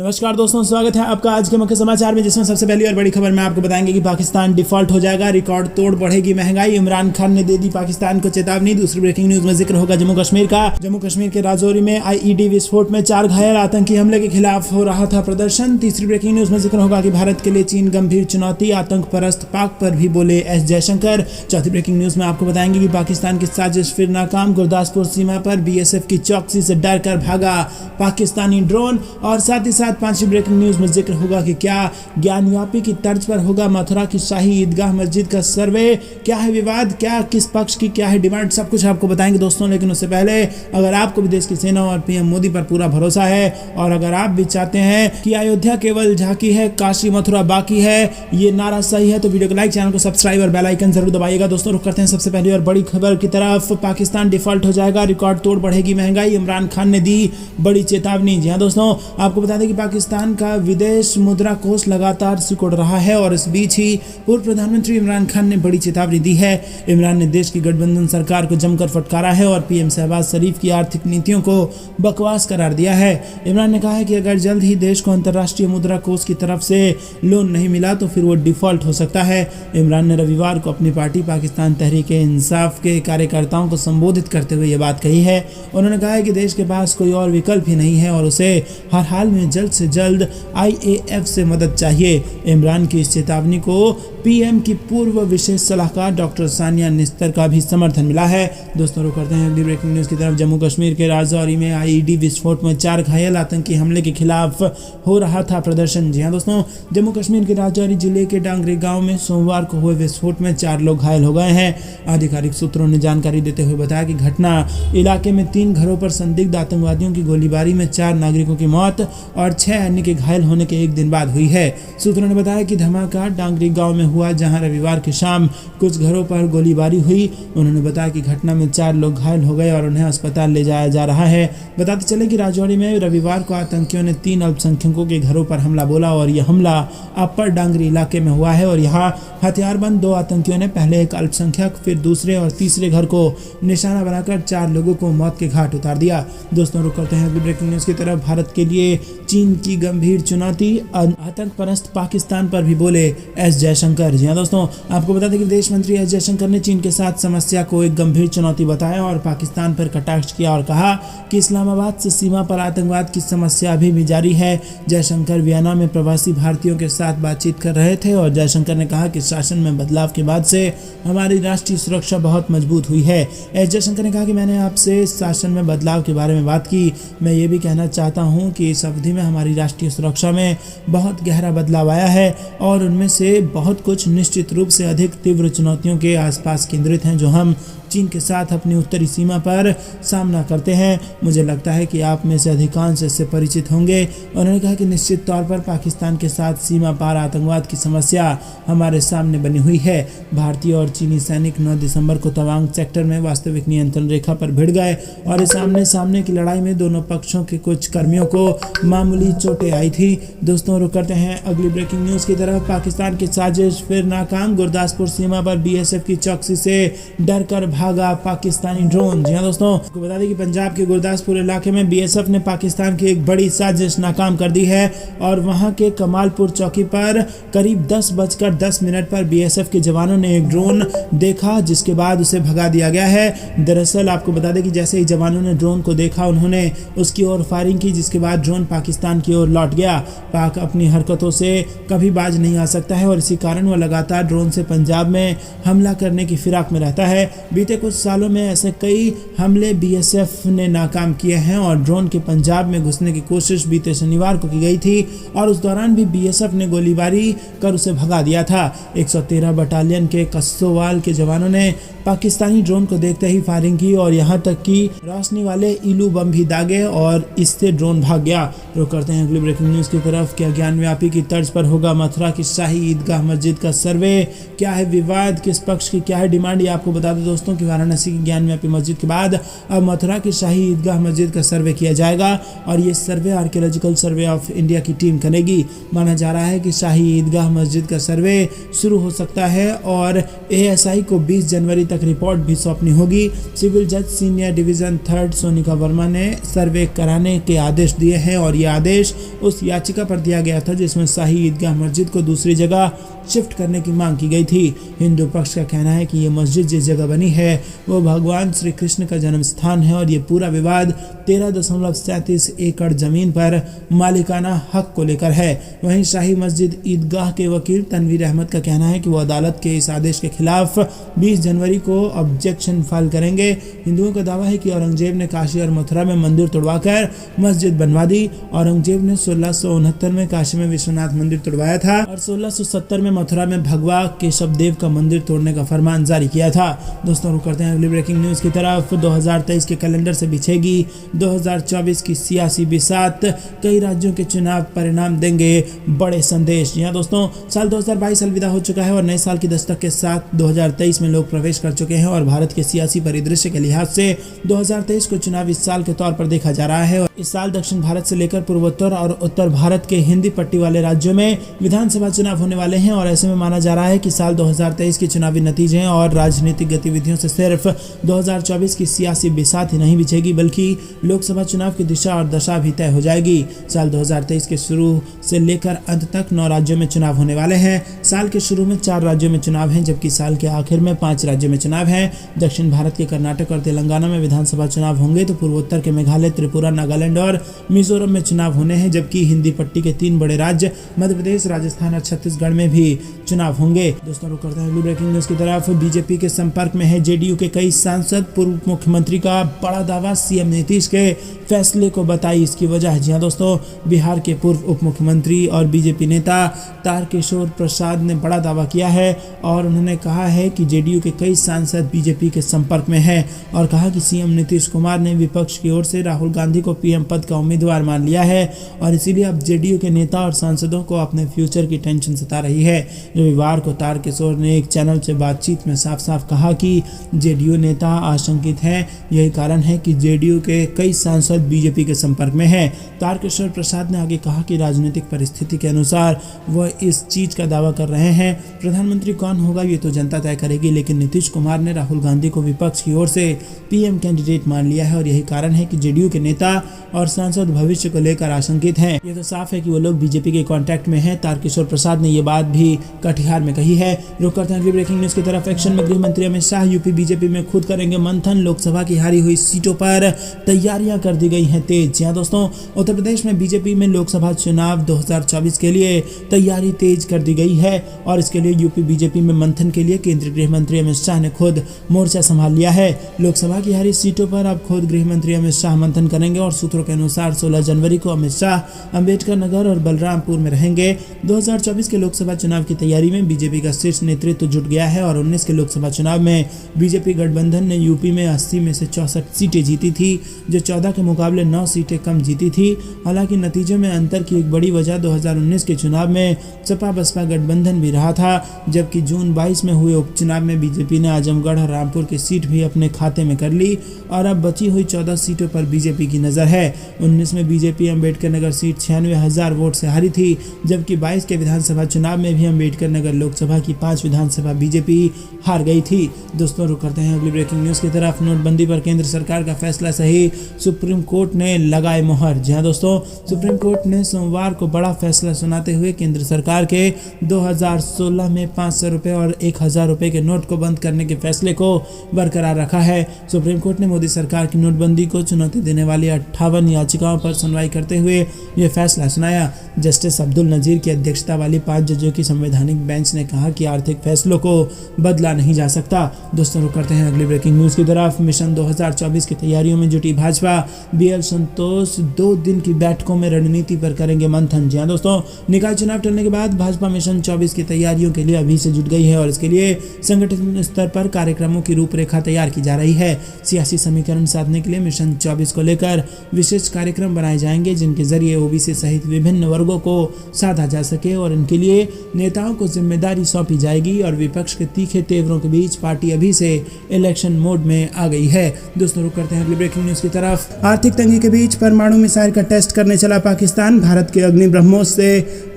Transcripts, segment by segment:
नमस्कार दोस्तों, स्वागत है आपका आज के मुख्य समाचार में, जिसमें सबसे पहली और बड़ी खबर में आपको बताएंगे कि पाकिस्तान डिफॉल्ट हो जाएगा, रिकॉर्ड तोड़ बढ़ेगी महंगाई, इमरान खान ने दे दी पाकिस्तान को चेतावनी। दूसरी ब्रेकिंग न्यूज में जिक्र होगा जम्मू कश्मीर का। जम्मू कश्मीर के राजौरी में आईईडी विस्फोट में 4 घायल, आतंकी हमले के खिलाफ हो रहा था प्रदर्शन। तीसरी ब्रेकिंग न्यूज में जिक्र होगा कि भारत के लिए चीन गंभीर चुनौती, आतंक परस्त पाक पर भी बोले एस जयशंकर। चौथी ब्रेकिंग न्यूज में आपको बताएंगे कि पाकिस्तान की साजिश फिर नाकाम, गुरदासपुर सीमा पर बीएसएफ की चौकसी से डर कर भागा पाकिस्तानी ड्रोन। और साथ ही साथ पांचवी ब्रेकिंग न्यूज में जिक्र होगा कि क्या ज्ञानव्यापी की तर्ज पर होगा मथुरा की शाही ईदगाह मस्जिद का सर्वे, क्या है विवाद, क्या किस पक्ष की क्या है डिमांड, सब कुछ आपको बताएंगे दोस्तों। लेकिन उससे पहले अगर आपको भी देश की सेना और पीएम मोदी पर पूरा भरोसा है और अगर आप भी चाहते हैं कि अयोध्या केवल झांकी है, काशी मथुरा बाकी है, ये नारा सही है, तो वीडियो को लाइक, चैनल को सब्सक्राइब और बेल आइकन जरूर दबाइएगा दोस्तों। रुक करते हैं सबसे पहली और बड़ी खबर की तरफ। पाकिस्तान डिफॉल्ट हो जाएगा, रिकॉर्ड तोड़ बढ़ेगी महंगाई, इमरान खान ने दी बड़ी चेतावनी। जी हाँ दोस्तों, आपको बता दें कि पाकिस्तान का विदेश मुद्रा कोष लगातार सिकुड़ रहा है और इस बीच ही पूर्व प्रधानमंत्री इमरान खान ने बड़ी चेतावनी दी है। इमरान ने देश की गठबंधन सरकार को जमकर फटकारा है और पीएम शहबाज शरीफ की आर्थिक नीतियों को बकवास करार दिया है। इमरान ने कहा है कि अगर जल्द ही देश को अंतर्राष्ट्रीय मुद्रा कोष की तरफ से लोन नहीं मिला तो फिर वो डिफॉल्ट हो सकता है। इमरान ने रविवार को अपनी पार्टी पाकिस्तान तहरीक इंसाफ के कार्यकर्ताओं को संबोधित करते हुए ये बात कही है। उन्होंने कहा है कि देश के पास कोई और विकल्प ही नहीं है और उसे हर हाल में जल्द से जल्द आईएएफ से मदद चाहिए। इमरान की इस चेतावनी को पीएम की पूर्व विशेष सलाहकार डॉक्टर सानिया निस्तर का भी समर्थन मिला है। दोस्तों रुक करते हैं अगली ब्रेकिंग न्यूज की तरफ। जम्मू कश्मीर के राजौरी में आईईडी विस्फोट में 4 घायल, आतंकी हमले के खिलाफ हो रहा था प्रदर्शन। जी हाँ दोस्तों, जम्मू कश्मीर के राजौरी जिले के डांगरी गांव में सोमवार को हुए विस्फोट में 4 लोग घायल हो गए हैं। आधिकारिक सूत्रों ने जानकारी देते हुए बताया कि घटना इलाके में 3 घरों पर संदिग्ध आतंकवादियों की गोलीबारी में 4 नागरिकों की मौत और 6 अन्य के घायल होने के 1 दिन बाद हुई है। सूत्रों ने बताया कि धमाका डांगरी गांव में हुआ, जहां रविवार की शाम कुछ घरों पर गोलीबारी हुई। उन्होंने बताया कि घटना में 4 लोग घायल हो गए और उन्हें अस्पताल ले जाया जा रहा है। बताते चले कि राजौरी में रविवार को आतंकियों ने 3 अल्पसंख्यकों के घरों पर हमला बोला और यह हमला अपर डांगरी इलाके में हुआ है और यहाँ हथियारबंद 2 आतंकियों ने पहले एक अल्पसंख्यक, फिर दूसरे और तीसरे घर को निशाना बनाकर 4 लोगों को मौत के घाट उतार दिया। दोस्तों रुक करते हैं ब्रेकिंग न्यूज की तरफ। भारत के लिए चीन की गंभीर चुनौती, आतंक परस्त पाकिस्तान पर भी बोले एस जयशंकर। जी हाँ दोस्तों, आपको बता दें कि विदेश मंत्री एस जयशंकर ने चीन के साथ समस्या को एक गंभीर चुनौती बताया और पाकिस्तान पर कटाक्ष किया और कहा कि इस्लामाबाद से सीमा पर आतंकवाद की समस्या अभी भी जारी है। जयशंकर वियना में प्रवासी भारतीयों के साथ बातचीत कर रहे थे और जयशंकर ने कहा कि शासन में बदलाव के बाद से हमारी राष्ट्रीय सुरक्षा बहुत मजबूत हुई है। एस जयशंकर ने कहा कि मैंने आपसे शासन में बदलाव के बारे में बात की। मैं ये भी कहना चाहता हूँ कि इस अवधि में हमारी राष्ट्रीय सुरक्षा में बहुत गहरा बदलाव आया है और उनमें से बहुत कुछ निश्चित रूप से अधिक तीव्र चुनौतियों के आसपास केंद्रित हैं जो हम चीन के साथ अपनी उत्तरी सीमा पर सामना करते हैं। मुझे लगता है कि आप में से अधिकांश इससे परिचित होंगे। उन्होंने कहा कि निश्चित तौर पर पाकिस्तान के साथ सीमा पार आतंकवाद की समस्या हमारे सामने बनी हुई है। भारतीय और चीनी सैनिक 9 दिसंबर को तवांग सेक्टर में वास्तविक नियंत्रण रेखा पर भिड़ गए और इस आमने सामने की लड़ाई में दोनों पक्षों के कुछ कर्मियों को मामूली चोटें आई थी। दोस्तों रुक करते हैं अगली ब्रेकिंग न्यूज की तरफ। पाकिस्तान की साजिश फिर नाकाम, गुरदासपुर सीमा पर बीएसएफ की चौकसी से डर कर भागा पाकिस्तानी ड्रोन। जी हाँ दोस्तों, आपको बता दें कि पंजाब के गुरदासपुर इलाके में बीएसएफ ने पाकिस्तान की एक बड़ी साजिश नाकाम कर दी है और वहां के कमालपुर चौकी पर करीब 10:10 पर बीएसएफ के जवानों ने एक ड्रोन देखा, जिसके बाद उसे भगा दिया गया है। दरअसल आपको बता दें कि जैसे ही जवानों ने ड्रोन को देखा उन्होंने उसकी ओर फायरिंग की, जिसके बाद ड्रोन पाकिस्तान की ओर लौट गया। पाक अपनी हरकतों से कभी बाज नहीं आ सकता है और इसी कारण वह लगातार ड्रोन से पंजाब में हमला करने की फिराक में रहता है। बीते कुछ सालों में ऐसे कई हमले बीएसएफ ने नाकाम किए हैं और ड्रोन के पंजाब में घुसने की कोशिश बीते शनिवार को की गई थी और उस दौरान भी बीएसएफ ने गोलीबारी कर उसे भगा दिया था। 113 बटालियन के कस्सोवाल के जवानों ने पाकिस्तानी ड्रोन को देखते ही फायरिंग की और यहां तक कि रोशनी वाले इलू बम भी दागे और इससे ड्रोन भाग गया। रुक करते हैं अगली ब्रेकिंग न्यूज की तरफ। क्या ज्ञानव्यापी की तर्ज पर होगा मथुरा की शाही ईदगाह मस्जिद का सर्वे, क्या है विवाद, किस पक्ष की क्या है डिमांड, ये आपको बता दें दोस्तों कि वाराणसी की ज्ञानव्यापी मस्जिद के बाद अब मथुरा की शाही ईदगाह मस्जिद का सर्वे किया जाएगा और ये सर्वे आर्कियोलॉजिकल सर्वे ऑफ इंडिया की टीम करेगी। माना जा रहा है कि शाही ईदगाह मस्जिद का सर्वे शुरू हो सकता है और एएसआई को 20 जनवरी तक रिपोर्ट भी सौंपनी होगी। सिविल जज सीनियर डिवीजन 3 सोनिका वर्मा ने सर्वे कराने के आदेश दिए हैं और ये आदेश उस याचिका पर दिया गया था जिसमें शाही ईदगाह मस्जिद को दूसरी जगह शिफ्ट करने की मांग की गई थी। हिंदू पक्ष का कहना है कि ये मस्जिद जिस जगह बनी है वो भगवान श्री कृष्ण का जन्म स्थान है और ये पूरा विवाद 13.37 एकड़ जमीन पर मालिकाना हक को लेकर है। वहीं शाही मस्जिद ईदगाह के वकील तनवीर अहमद का कहना है कि वो अदालत के इस आदेश के खिलाफ 20 जनवरी को ऑब्जेक्शन फाइल करेंगे। हिंदुओं का दावा है कि औरंगजेब ने काशी और मथुरा में मंदिर तोड़वाकर मस्जिद बनवा दी। औरंगजेब ने 1669 में काशी में विश्वनाथ मंदिर तोड़वाया था और 1670 में मथुरा में भगवा केशव देव का मंदिर तोड़ने का फरमान जारी किया था। दोस्तों रुक करते हैं अगली ब्रेकिंग न्यूज की तरफ। 2023 के कैलेंडर से बिछेगी 2024 की सियासी बिसात, कई राज्यों के चुनाव परिणाम देंगे बड़े संदेश। जी हाँ दोस्तों, साल 2022 अलविदा हो चुका है और नए साल की दस्तक के साथ 2023 में लोग प्रवेश कर चुके हैं और भारत के सियासी परिदृश्य के लिहाज से 2023 को चुनावी साल के तौर पर देखा जा रहा है। इस साल दक्षिण भारत से लेकर पूर्वोत्तर और उत्तर भारत के हिंदी पट्टी वाले राज्यों में विधानसभा चुनाव होने वाले हैं और ऐसे में माना जा रहा है कि साल 2023 के चुनावी नतीजे और राजनीतिक गतिविधियों से सिर्फ 2024 की सियासी बिसात ही नहीं बिछेगी बल्कि लोकसभा चुनाव की दिशा और दशा भी तय हो जाएगी। साल 2023 के शुरू से लेकर अंत तक 9 राज्यों में चुनाव होने वाले हैं। साल के शुरू में 4 राज्यों में चुनाव हैं जबकि साल के आखिर में 5 राज्यों में चुनाव हैं। दक्षिण भारत के कर्नाटक और तेलंगाना में विधानसभा चुनाव होंगे तो पूर्वोत्तर के मेघालय, त्रिपुरा, नागालैंड और मिजोरम में चुनाव होने हैं जबकि हिंदी पट्टी के 3 बड़े राज्य मध्य प्रदेश, राजस्थान और छत्तीसगढ़ में भी चुनाव होंगे। दोस्तों रुक करते हैं अगली ब्रेकिंग न्यूज की तरफ। बीजेपी के संपर्क में है जेडीयू के कई सांसद, पूर्व मुख्यमंत्री का बड़ा दावा, सीएम नीतीश के फैसले को बताई इसकी वजह। जी हाँ दोस्तों, बिहार के पूर्व उप मुख्यमंत्री और बीजेपी नेता तारकिशोर प्रसाद ने बड़ा दावा किया है और उन्होंने कहा है कि जेडीयू के कई सांसद बीजेपी के संपर्क में हैं और कहा कि सीएम नीतीश कुमार ने विपक्ष की ओर से राहुल गांधी को पीएम पद का उम्मीदवार मान लिया है और इसीलिए अब जेडीयू के नेता और सांसदों को अपने फ्यूचर की टेंशन सता रही है। रविवार को तारकिशोर ने एक चैनल से बातचीत में साफ साफ कहा कि जेडीयू नेता आशंकित हैं, यही कारण है कि जेडीयू के कई सांसद बीजेपी के संपर्क में हैं। तारकिशोर प्रसाद ने आगे कहा कि राजनीतिक परिस्थिति के अनुसार वह इस चीज का दावा कर रहे हैं। प्रधानमंत्री कौन होगा ये तो जनता तय करेगी, लेकिन नीतीश कुमार ने राहुल गांधी को विपक्ष की ओर से पीएम कैंडिडेट मान लिया है और यही कारण है कि जेडीयू के नेता और सांसद भविष्य को लेकर आशंकित हैं। ये तो साफ है कि वो लोग बीजेपी के कांटेक्ट में हैं। तारकिशोर प्रसाद ने ये बात भी कटिहार में कही है। रुक करते हैं अगली ब्रेकिंग न्यूज की तरफ। एक्शन में गृह मंत्री अमित शाह यूपी बीजेपी में खुद करेंगे मंथन, लोकसभा की हारी हुई सीटों पर तैयारियां कर दी गई हैं तेज। जी हां दोस्तों, उत्तर प्रदेश में बीजेपी में लोकसभा चुनाव 2024 के लिए तैयारी तेज कर दी गई है और इसके लिए यूपी बीजेपी में मंथन के लिए केंद्रीय गृह मंत्री अमित शाह ने खुद मोर्चा संभाल लिया है। लोकसभा की हारी सीटों पर अब खुद गृह मंत्री अमित शाह मंथन करेंगे और सूत्रों के अनुसार 16 जनवरी को अमित शाह अंबेडकर नगर और बलरामपुर में रहेंगे। 2024 के लोकसभा चुनाव की तैयारी में बीजेपी का शीर्ष नेतृत्व जुट गया है और 19 के लोकसभा चुनाव में बीजेपी गठबंधन ने यूपी में 80 में से 64 सीटें जीती थी, जो 14 के मुकाबले 9 सीटें कम जीती थी। हालांकि नतीजों में अंतर की एक बड़ी वजह 2019 के चुनाव में सपा बसपा गठबंधन भी रहा था, जबकि जून 22 में हुए उपचुनाव में बीजेपी ने आजमगढ़ और रामपुर की सीट भी अपने खाते में कर ली और अब बची हुई 14 सीटों पर बीजेपी की नजर है। 19 में BJP Ambedkar Nagar seat 96,000 vote से हारी थी, जबकि 22 के विधानसभा चुनाव में भी अंबेडकर नगर लोकसभा की 5 विधानसभा बीजेपी हार गई थी। दोस्तों रुक करते हैं अगली ब्रेकिंग न्यूज की तरफ। नोटबंदी पर केंद्र सरकार का फैसला सही, सुप्रीम कोर्ट ने लगाए मोहर। जी हां दोस्तों, सुप्रीम कोर्ट ने सोमवार को बड़ा फैसला सुनाते हुए केंद्र सरकार के 2016 में 500 रुपए और 1000 रुपए के नोट को बंद करने के फैसले को बरकरार रखा है। सुप्रीम कोर्ट ने मोदी सरकार की नोटबंदी को चुनौती देने वाली 58 याचिकाओं पर सुनवाई करते हुए यह फैसला सुनाया। जस्टिस अब्दुल नजीर की अध्यक्षता वाली 5 जजों की संवैधानिक बेंच ने कहा कि आर्थिक फैसलों को बदला नहीं जा सकता। दोस्तों रुक करते हैं अगली ब्रेकिंग न्यूज की तरफ। मिशन 2024 की तैयारियों में जुटी भाजपा, बीएल संतोष 2 दिन की बैठकों में रणनीति पर करेंगे मंथन। जी हां दोस्तों, निकाय चुनाव टलने के बाद भाजपा मिशन 24 की तैयारियों के लिए अभी से जुट गई है और इसके लिए संगठन स्तर पर कार्यक्रमों की रूपरेखा तैयार की जा रही है। सियासी समीकरण साधने के लिए मिशन 24 को लेकर विशेष कार्यक्रम बनाए जाएंगे जिनके जरिए ओबीसी सहित विभिन्न वर्गों को साधा जा सके और इनके लिए नेताओं को जिम्मेदारी सौंपी जाएगी और विपक्ष के तीखे तेवरों के बीच पार्टी अभी से इलेक्शन मोड में आ गई है। दोस्तों रुक करते हैं अगली ब्रेकिंग न्यूज की तरफ। तरफ आर्थिक तंगी के बीच परमाणु मिसाइल का टेस्ट करने चला पाकिस्तान। भारत के अग्नि ब्रह्मोस से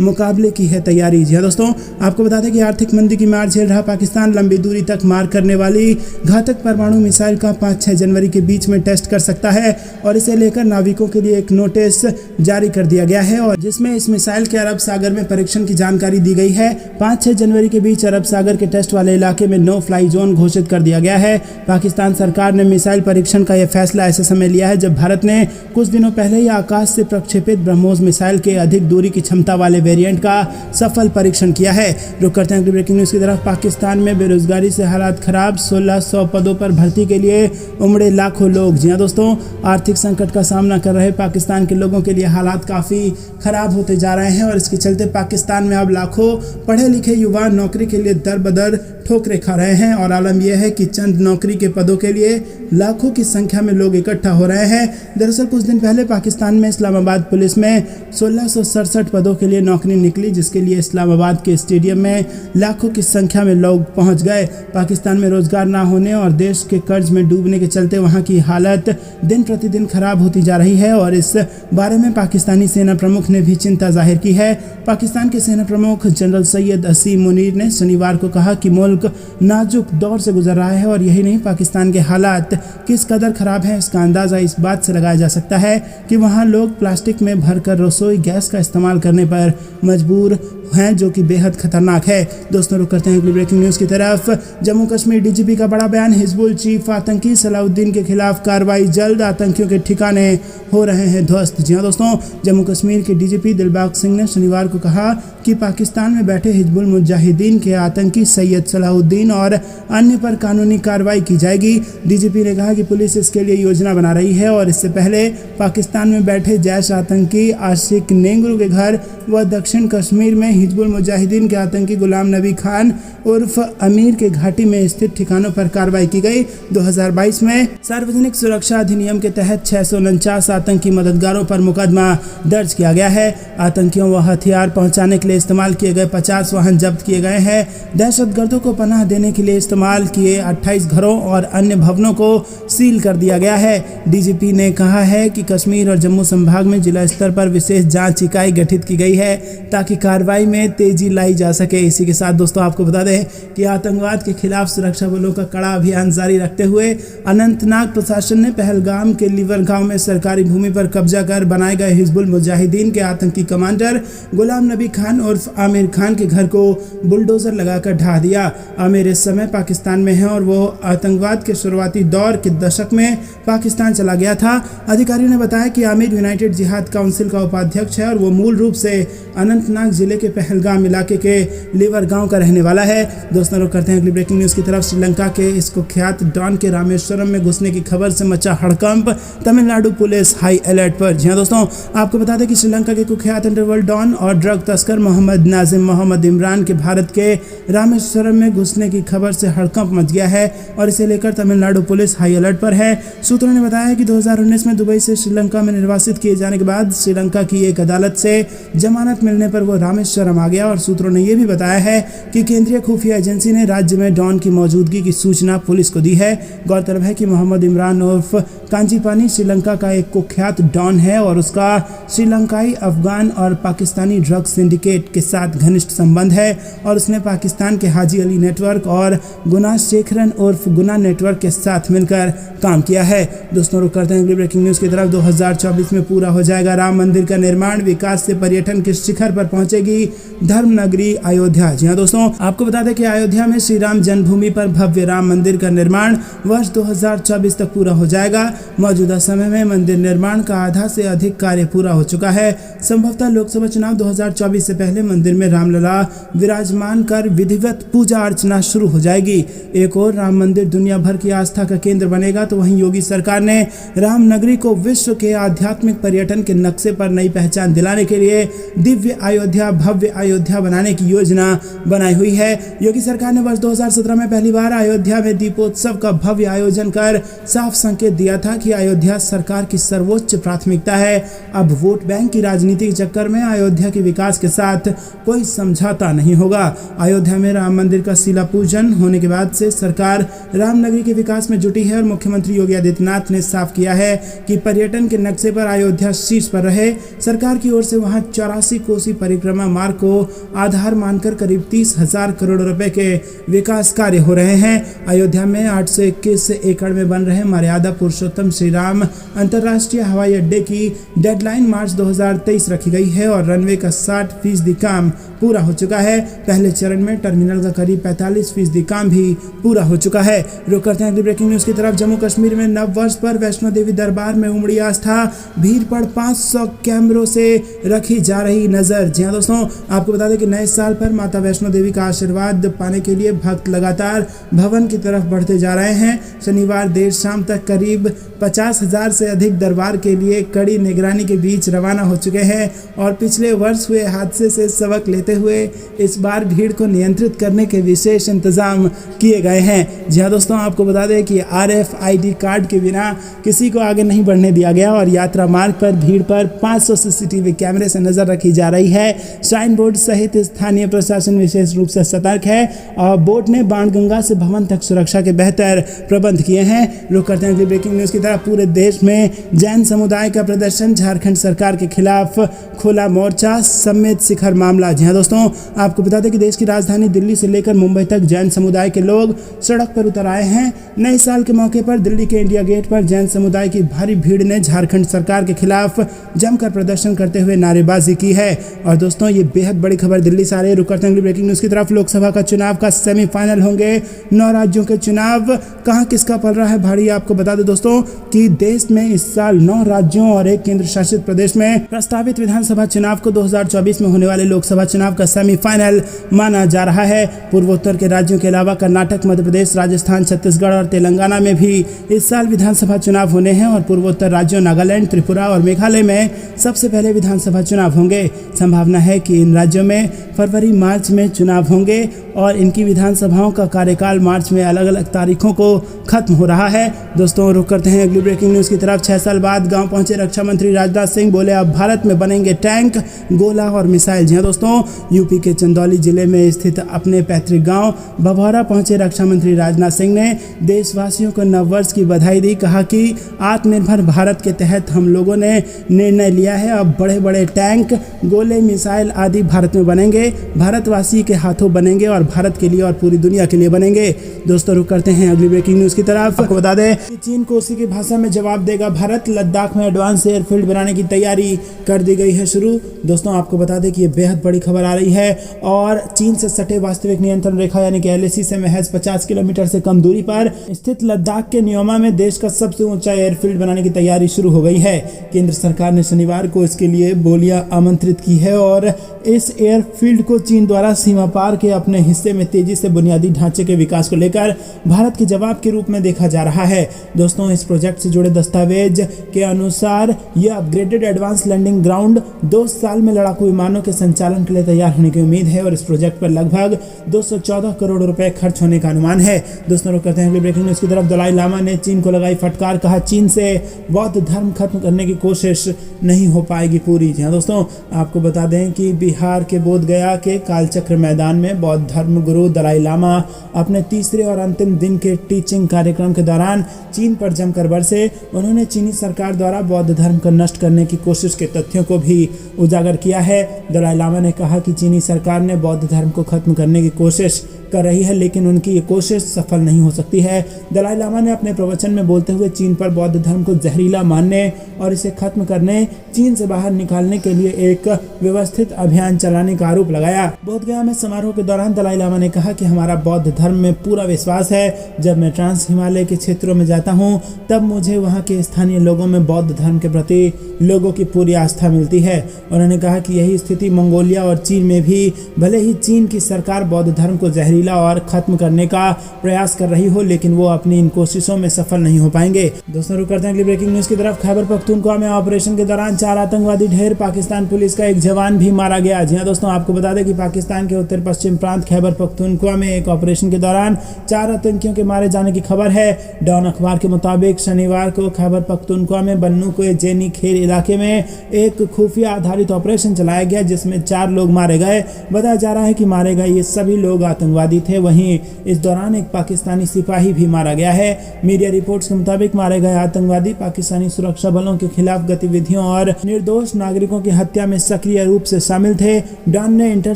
मुकाबले की है तैयारी। जी दोस्तों, आपको बता दें कि आर्थिक मंदी की मार झेल रहा पाकिस्तान लंबी दूरी तक मार करने वाली घातक परमाणु मिसाइल का 5-6 जनवरी के बीच में टेस्ट कर सकता है और इसे लेकर नाविकों के लिए एक नोटिस जारी कर दिया गया है और जिसमें इस मिसाइल के अरब सागर में परीक्षण की जानकारी दी गई है। 5-6 जनवरी के बीच अरब सागर के टेस्ट वाले इलाके में नो फ्लाई जोन घोषित कर दिया गया है। पाकिस्तान सरकार ने मिसाइल परीक्षण का यह फैसला ऐसे समय लिया है जब भारत ने कुछ दिनों पहले ही आकाश से प्रक्षेपित ब्रह्मोस मिसाइल के अधिक दूरी की क्षमता वाले वेरिएंट का सफल परीक्षण किया है। रुक करते हैं ब्रेकिंग न्यूज की तरफ। पाकिस्तान में बेरोजगारी से हालात खराब, 1600 पदों पर भर्ती के लिए उमड़े लाखों लोग। जी हाँ दोस्तों, आर्थिक संकट का सामना कर रहे पाकिस्तान के लोगों के लिए हालात काफ़ी खराब होते जा रहे हैं और इसके चलते पाकिस्तान में अब लाखों पढ़े लिखे युवा नौकरी के लिए दर बदर ठोकरें खा रहे हैं और आलम यह है कि चंद नौकरी के पदों के लिए लाखों की संख्या में लोग इकट्ठा हो रहे हैं। दरअसल कुछ दिन पहले पाकिस्तान में इस्लामाबाद पुलिस में 1667 पदों के लिए नौकरी निकली, जिसके लिए इस्लामाबाद के स्टेडियम में लाखों की संख्या में लोग पहुंच गए। पाकिस्तान में रोजगार ना होने और देश के कर्ज में डूबने के चलते वहां की हालत दिन प्रतिदिन खराब होती जा रही है और इस बारे में पाकिस्तानी सेना प्रमुख ने भी चिंता जाहिर की है। पाकिस्तान के सेना प्रमुख जनरल सैयद असीम मुनीर ने शनिवार को कहा कि मुल्क नाजुक दौर से गुजर रहा है और यही नहीं, पाकिस्तान के हालात किस कदर खराब है इसका अंदाजा इस बात से लगाया जा सकता है कि वहां लोग प्लास्टिक में भरकर रसोई गैस का इस्तेमाल करने पर मजबूर हैं, जो कि बेहद खतरनाक है। दोस्तों, रुक करते हैं अगली ब्रेकिंग न्यूज की तरफ। जम्मू कश्मीर डीजीपी का बड़ा बयान, हिजबुल चीफ आतंकी सलाउद्दीन के खिलाफ कार्रवाई जल्द, आतंकियों के ठिकाने हो रहे हैं ध्वस्त। जी हाँ दोस्तों, जम्मू कश्मीर के डीजीपी दिलबाग सिंह ने शनिवार को कहा कि पाकिस्तान में बैठे हिजबुल मुजाहिदीन के आतंकी सैयद सलाउद्दीन और अन्य पर कानूनी कार्रवाई की जाएगी। डीजीपी ने कहा कि पुलिस इसके लिए योजना बना रही है और इससे पहले पाकिस्तान में बैठे जैश आतंकी आशिक नेंगरू के घर व दक्षिण कश्मीर में हिजबुल मुजाहिदीन के आतंकी गुलाम नबी खान उर्फ अमीर के घाटी में स्थित ठिकानों पर कार्रवाई की गई। 2022 में सार्वजनिक सुरक्षा अधिनियम के तहत 649 आतंकी मददगारों पर मुकदमा दर्ज किया गया है। आतंकियों व हथियार पहुंचाने के लिए इस्तेमाल किए गए 50 वाहन जब्त किए गए हैं। दहशतगर्दों को पनाह देने के लिए इस्तेमाल किए 28 घरों और अन्य भवनों को सील कर दिया गया है। डीजीपी ने कहा है कि कश्मीर और जम्मू संभाग में जिला स्तर पर विशेष जांच इकाई गठित की गई है ताकि कार्रवाई में तेजी लाई जा सके। इसी के साथ दोस्तों, आपको बता दें कि आतंकवाद के खिलाफ सुरक्षा बलों का कड़ा अभियान जारी रखते हुए अनंतनाग प्रशासन ने पहलगाम के लीवर गांव में सरकारी भूमि पर कब्जा कर बनाए गए हिजबुल मुजाहिदीन के आतंकी कमांडर गुलाम नबी खान उर्फ आमिर खान के घर को बुलडोजर लगाकर ढहा दिया। आमिर इस समय पाकिस्तान में है और वो आतंकवाद के शुरुआती दौर के दशक में पाकिस्तान चला गया था। अधिकारियों ने बताया कि आमिर यूनाइटेड जिहाद काउंसिल का उपाध्यक्ष है और वो मूल रूप से अनंतनाग जिले के पहलगाम इलाके के लीवर गांव का रहने वाला है। दोस्तों, रुक करते हैं अगली ब्रेकिंग न्यूज की तरफ। श्रीलंका के इस कुख्यात डॉन के रामेश्वरम में घुसने की खबर से मचा हड़कंप, तमिलनाडु पुलिस हाई अलर्ट पर। जी हां दोस्तों, आपको बता दें कि श्रीलंका के कुख्यात अंडरवर्ल्ड डॉन और ड्रग तस्कर मोहम्मद नाजिम मोहम्मद इमरान के भारत के रामेश्वरम में घुसने की खबर से हड़कंप मच गया है और इसे लेकर तमिलनाडु पुलिस हाई अलर्ट पर है। सूत्रों ने बताया कि 2019 में दुबई से श्रीलंका में निर्वासित किए जाने के बाद श्रीलंका की एक अदालत से जमानत मिलने पर वो रामेश्वरम आ गया और सूत्रों ने यह भी बताया है कि केंद्रीय खुफिया एजेंसी ने राज्य में डॉन की मौजूदगी की सूचना पुलिस को दी है। गौरतलब है कि मोहम्मद इमरान उर्फ कांचीपानी श्रीलंका का एक कुख्यात डॉन है और उसका श्रीलंकाई, अफगान और पाकिस्तानी ड्रग सिंडिकेट के साथ घनिष्ठ संबंध है और उसने पाकिस्तान के हाजी अली नेटवर्क और गुना शेखरन उर्फ गुना नेटवर्क के साथ मिलकर काम किया है। दोस्तों, रुक करते हैं अगली ब्रेकिंग न्यूज की तरफ। 2024 में पूरा हो जाएगा राम मंदिर का निर्माण, विकास से पर्यटन के शिखर पर पहुंचेगी धर्म नगरी अयोध्या। जी हाँ दोस्तों, आपको बता दें कि अयोध्या में श्री राम जन्मभूमि पर भव्य राम मंदिर का निर्माण वर्ष 2024 तक पूरा हो जाएगा। मौजूदा समय में मंदिर निर्माण का आधा से अधिक कार्य पूरा हो चुका है। संभवतः लोकसभा चुनाव 2024 से पहले मंदिर में रामलला विराजमान कर विधिवत पूजा अर्चना शुरू हो जाएगी। एक और राम मंदिर दुनिया भर की आस्था का केंद्र बनेगा तो वहीं योगी सरकार ने राम नगरी को विश्व के आध्यात्मिक पर्यटन के नक्शे पर नई पहचान दिलाने के लिए दिव्य अयोध्या, भव्य अयोध्या बनाने की योजना बनाई हुई है। योगी सरकार ने वर्ष 2017 में पहली बार अयोध्या में दीपोत्सव का भव्य आयोजन कर साफ संकेत दिया था कि अयोध्या सरकार की सर्वोच्च प्राथमिकता है। अब वोट बैंक की राजनीति के चक्कर में अयोध्या के विकास के साथ कोई समझौता नहीं होगा। अयोध्या में राम मंदिर का का शिला पूजन होने के बाद से सरकार रामनगरी के विकास में जुटी है और मुख्यमंत्री योगी आदित्यनाथ ने साफ किया है कि पर्यटन के नक्शे पर अयोध्या शीर्ष पर रहे। सरकार की ओर से वहां 84 कोसी परिक्रमा मार्ग को आधार मानकर करीब 30,000 करोड़ रुपए के विकास कार्य हो रहे हैं। अयोध्या में 821 एकड़ में बन रहे मर्यादा पुरुषोत्तम श्री राम अंतर्राष्ट्रीय हवाई अड्डे की डेडलाइन मार्च 2023 रखी गई है और रनवे का 60% काम पूरा हो चुका है। पहले चरण में टर्मिनल का करीब 45% काम भी पूरा हो चुका है। रुक करते हैं अगली ब्रेकिंग न्यूज की तरफ। जम्मू कश्मीर में नव वर्ष पर वैष्णो देवी दरबार में उमड़ी आस्था, भीड़ पर 500 कैमरों से रखी जा रही नजर। जी हाँ दोस्तों, आपको बता दें कि नए साल पर माता वैष्णो देवी का आशीर्वाद पाने के लिए भक्त लगातार भवन की तरफ बढ़ते जा रहे हैं। शनिवार देर शाम तक करीब 50,000 से अधिक दरबार के लिए कड़ी निगरानी के बीच रवाना हो चुके हैं और पिछले वर्ष हुए हादसे से सबक लेते हुए इस बार भीड़ को नियंत्रित करने के विशेष इंतजाम किए गए हैं। जी हाँ दोस्तों, आपको बता दें कि RFID कार्ड के बिना किसी को आगे नहीं बढ़ने दिया गया और यात्रा मार्ग पर भीड़ पर 500 CCTV कैमरे से नजर रखी जा रही है। श्राइन बोर्ड सहित स्थानीय प्रशासन विशेष रूप से सतर्क है और बोर्ड ने बाणगंगा से भवन तक सुरक्षा के बेहतर प्रबंध किए हैं। रुक करते हैं अगली ब्रेकिंग न्यूज की तरफ। पूरे देश में जैन समुदाय का प्रदर्शन, झारखंड सरकार के खिलाफ खुला मोर्चा, समेत शिखर मामला। जी हाँ दोस्तों, आपको बता दें कि देश की राजधानी दिल्ली से लेकर मुंबई तक जैन समुदाय के लोग सड़क पर उतर आए हैं। नए साल के मौके पर दिल्ली के इंडिया गेट पर जैन समुदाय की भारी भीड़ ने झारखंड सरकार के खिलाफ जमकर प्रदर्शन करते हुए नारेबाजी की है। और दोस्तों, ये बेहद बड़ी खबर दिल्ली से आ रही है। रुक करते हैं अगली ब्रेकिंग न्यूज की तरफ। लोकसभा का चुनाव का सेमीफाइनल होंगे। 9 राज्यों के चुनाव, कहां किसका पल रहा है भारी। आपको बता दें दोस्तों कि देश में इस साल 9 राज्यों और एक केंद्र शासित प्रदेश में प्रस्तावित विधानसभा चुनाव को 2024 में होने वाले लोकसभा चुनाव का सेमीफाइनल माना जा रहा है। पूर्वोत्तर के राज्यों के अलावा कर्नाटक, मध्य प्रदेश, राजस्थान, छत्तीसगढ़ और तेलंगाना में भी इस साल विधानसभा चुनाव होने हैं और पूर्वोत्तर राज्यों नागालैंड, त्रिपुरा और मेघालय में सबसे पहले विधानसभा चुनाव होंगे। संभावना है कि इन राज्यों में फरवरी-मार्च में चुनाव होंगे और इनकी विधानसभाओं का कार्यकाल मार्च में अलग अलग तारीखों को खत्म हो रहा है। दोस्तों, रुक करते हैं अगली ब्रेकिंग न्यूज की तरफ। 6 साल बाद गांव पहुंचे रक्षा मंत्री राजनाथ सिंह, बोले अब भारत में बनेंगे टैंक, गोला और मिसाइल। जी हाँ दोस्तों, यूपी के चंदौली जिले में स्थित अपने पैतृक गांव बभौरा पहुंचे रक्षा मंत्री राजनाथ सिंह ने देशवासियों को नववर्ष की बधाई दी। कहा कि आत्मनिर्भर भारत के तहत हम लोगों ने निर्णय लिया है, अब बड़े बड़े टैंक, गोले, मिसाइल आदि भारत में बनेंगे, भारतवासी के हाथों बनेंगे और भारत के लिए और पूरी दुनिया के लिए बनेंगे। दोस्तों, रुक करते हैं अगली ब्रेकिंग न्यूज की तरफ। आपको बता दें कि चीन को उसी की भाषा में जवाब देगा भारत। लद्दाख में एडवांस एयरफील्ड बनाने की तैयारी कर दी गई है शुरू। दोस्तों, आपको बता दें कि ये बेहद बड़ी खबर आ रही है और चीन से सटे वास्तविक नियंत्रण रेखा यानी कि LAC से महज 50 किलोमीटर से कम दूरी पर स्थित लद्दाख के न्योमा में देश का सबसे ऊंचा एयरफील्ड बनाने की तैयारी शुरू हो गई है। केंद्र सरकार ने शनिवार को इसके लिए बोलियां आमंत्रित की है और इस एयरफील्ड को चीन द्वारा सीमा पार के अपने हिस्से में तेजी से बुनियादी ढांचे के विकास को लेकर भारत के जवाब के रूप में देखा जा रहा है। दोस्तों, इस प्रोजेक्ट से जुड़े दस्तावेज के अनुसार यह अपग्रेडेड एडवांस लैंडिंग ग्राउंड 2 साल में लड़ाकू विमानों के संचालन के लिए तैयार होने की उम्मीद है और इस प्रोजेक्ट पर लगभग 214 करोड़ रुपए खर्च होने का अनुमान है। दोस्तों, रुक करते हैं अगली ब्रेकिंग न्यूज की तरफ। दलाई लामा ने चीन को लगाई फटकार, कहा चीन से बौद्ध धर्म खत्म करने की कोशिश नहीं हो पाएगी पूरी। जी हाँ दोस्तों, आपको बता दें कि बिहार के बोधगया के कालचक्र मैदान में बौद्ध धर्म गुरु दलाई लामा अपने तीसरे और अंतिम दिन के टीचिंग कार्यक्रम के दौरान चीन पर जमकर बरसे। उन्होंने चीनी सरकार द्वारा बौद्ध धर्म को नष्ट करने की कोशिश के तथ्यों को भी उजागर किया है। दलाई लामा ने कहा कि चीनी सरकार ने बौद्ध धर्म को खत्म करने की कोशिश कर रही है लेकिन उनकी ये कोशिश सफल नहीं हो सकती है। दलाई लामा ने अपने प्रवचन में बोलते हुए चीन पर बौद्ध धर्म को जहरीला मानने और इसे खत्म करने, चीन से बाहर निकालने के लिए एक व्यवस्थित अभियान चलाने का आरोप लगाया। बोधगया में समारोह के दौरान दलाई लामा ने कहा कि हमारा बौद्ध धर्म में पूरा विश्वास है। जब मैं ट्रांस हिमालय के क्षेत्रों में जाता हूँ तब मुझे वहाँ के स्थानीय लोगों में बौद्ध धर्म के प्रति लोगों की पूरी आस्था मिलती है। उन्होंने कहा कि यही स्थिति मंगोलिया और चीन में भी, भले ही चीन की सरकार बौद्ध धर्म को जहरीला और खत्म करने का प्रयास कर रही हो लेकिन वो अपनी इन कोशिशों में सफल नहीं हो पाएंगे। दोस्तों, रुक करते हैं अगली ब्रेकिंग न्यूज की तरफ। खैबर पख्तूनख्वा में ऑपरेशन के दौरान 4 आतंकवादी ढेर, पाकिस्तान पुलिस का एक जवान भी मारा गया। जी हाँ दोस्तों, आपको बता दें कि पाकिस्तान के उत्तर पश्चिम प्रांत खैबर पख्तूनख्वा में एक ऑपरेशन के दौरान 4 आतंकियों के मारे जाने की खबर है। डॉन अखबार के मुताबिक शनिवार को खैबर पख्तूनख्वा में बन्नू के जेनी खेर इलाके में एक खुफिया आधारित ऑपरेशन चलाया गया जिसमें 4 लोग मारे गए। बताया जा रहा है कि मारे गए ये सभी लोग आतंकवादी आतंकवादी थे। वहीं इस दौरान एक पाकिस्तानी सिपाही भी मारा गया है। मीडिया रिपोर्ट्स के मुताबिक मारे गए आतंकवादी पाकिस्तानी सुरक्षा बलों के खिलाफ गतिविधियों और निर्दोष नागरिकों की हत्या में सक्रिय रूप से शामिल थे। डॉन ने इंटर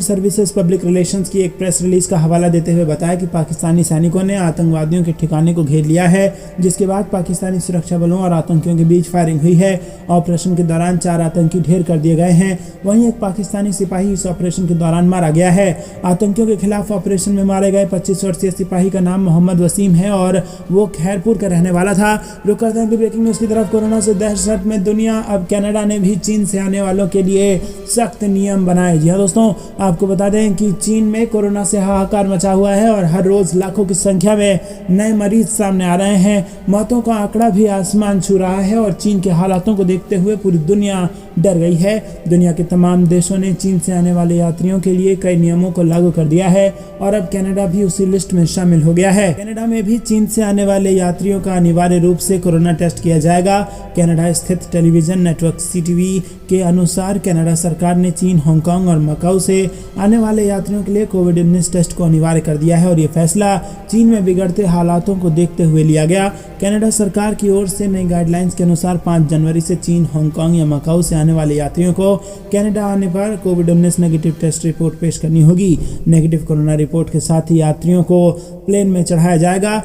सर्विसेज पब्लिक रिलेशंस की एक प्रेस रिलीज का हवाला देते हुए बताया कि पाकिस्तानी सैनिकों ने आतंकवादियों के ठिकाने को घेर लिया है, जिसके बाद पाकिस्तानी सुरक्षा बलों और आतंकियों के बीच फायरिंग हुई है। ऑपरेशन के दौरान 4 आतंकी ढेर कर दिए गए हैं। वहीं एक पाकिस्तानी सिपाही इस ऑपरेशन के दौरान मारा गया है। आतंकियों के खिलाफ ऑपरेशन में मारे गए 25 वर्षीय सिपाही का नाम मोहम्मद वसीम है और वो खैरपुर का रहने वाला था। रुक करते हैं ब्रेकिंग न्यूज की तरफ। कोरोना से दहशत में दुनिया, अब कनाडा ने भी चीन से आने वालों के लिए सख्त नियम बनाए। जी हाँ दोस्तों, आपको बता दें कि चीन में कोरोना से हाहाकार मचा हुआ है और हर रोज लाखों की संख्या में नए मरीज सामने आ रहे हैं। मौतों का आंकड़ा भी आसमान छू रहा है और चीन के हालातों को देखते हुए पूरी दुनिया डर गई है। दुनिया के तमाम देशों ने चीन से आने वाले यात्रियों के लिए कई नियमों को लागू कर दिया है और अब कनाडा भी उसी लिस्ट में शामिल हो गया है। कनाडा में भी चीन से आने वाले यात्रियों का अनिवार्य रूप से कोरोना टेस्ट किया जाएगा। कनाडा स्थित टेलीविजन नेटवर्क सीटीवी के अनुसार कनाडा सरकार ने चीन, हांगकांग और मकाऊ से आने वाले यात्रियों के लिए कोविड-19 टेस्ट को अनिवार्य कर दिया है और ये फैसला चीन में बिगड़ते हालातों को देखते हुए लिया गया। कनाडा सरकार की ओर से नई गाइडलाइंस के अनुसार 5 जनवरी से चीन, हांगकांग या मकाऊ से आने वाले यात्रियों को कनाडा आने पर कोविड-19 नेगेटिव टेस्ट रिपोर्ट पेश करनी होगी। नेगेटिव कोरोना रिपोर्ट के साथ ही यात्रियों को प्लेन में चढ़ाया जाएगा।